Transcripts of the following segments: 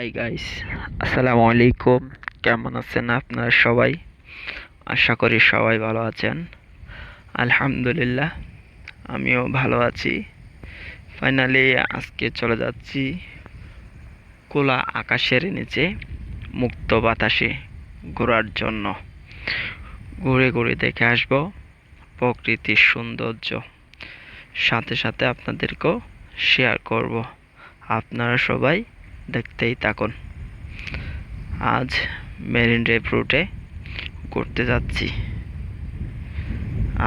Hi guys, আসসালামু আলাইকুম। কেমন আছেন আপনারা সবাই? আশা করি সবাই ভালো আছেন। আলহামদুলিল্লাহ, আমিও ভালো আছি। ফাইনালি আজকে চলে যাচ্ছি খোলা আকাশের নিচে মুক্ত বাতাসে ঘোরার জন্য। ঘুরে ঘুরে দেখে আসব প্রকৃতির সৌন্দর্য, সাথে সাথে আপনাদেরকেও শেয়ার করব। আপনারা সবাই দেখতেই থাকুন। আজ মেরিন ড্রাইভ রুটে ঘুরতে যাচ্ছি।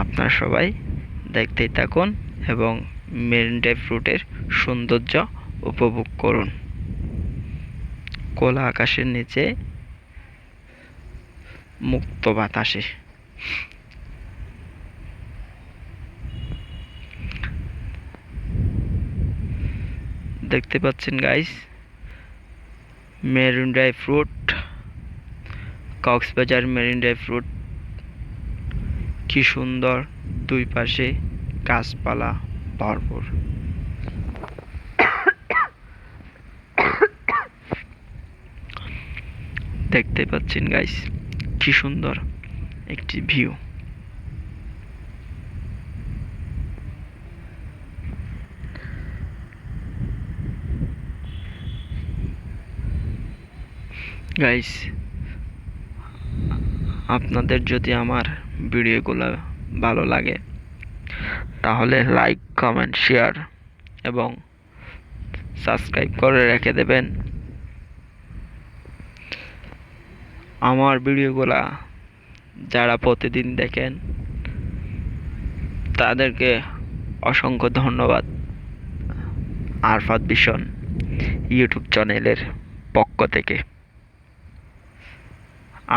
আপনারা সবাই দেখতেই থাকুন এবং মেরিন ড্রাইভ রুটের সৌন্দর্য উপভোগ করুন। খোলা আকাশের নিচে মুক্ত বাতাসে। দেখতে পাচ্ছেন guys, marine drive root, Cox's Bazar marine drive root. কি সুন্দর, দুই পাশে গাছপালা ভরপুর। দেখতে পাচ্ছেন গাইস, কি সুন্দর একটি ভিউ। গাইস, আপনাদের যদি আমার ভিডিওগুলো ভালো লাগে তাহলে লাইক, কমেন্ট, শেয়ার এবং সাবস্ক্রাইব করে রেখে দেবেন। আমার ভিডিওগুলা যারা প্রতিদিন দেখেন তাদেরকে অসংখ্য ধন্যবাদ। আরফাত ভিশন ইউটিউব চ্যানেলের পক্ষ থেকে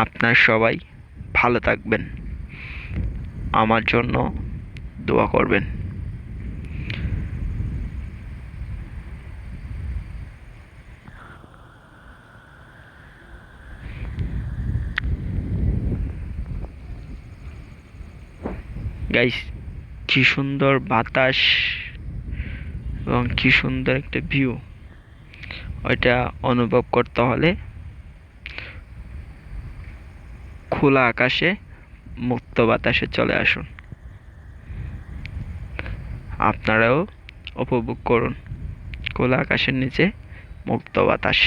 আপনার সবাই ভালো থাকবেন, আমার জন্য দোয়া করবেন। গাইস, কি সুন্দর বাতাস এবং কি সুন্দর একটা ভিউ, ওইটা অনুভব করতে হলে খোলা আকাশে মুক্ত বাতাসে চলে আসুন। আপনারাও উপভোগ করুন খোলা আকাশের নিচে মুক্ত বাতাস।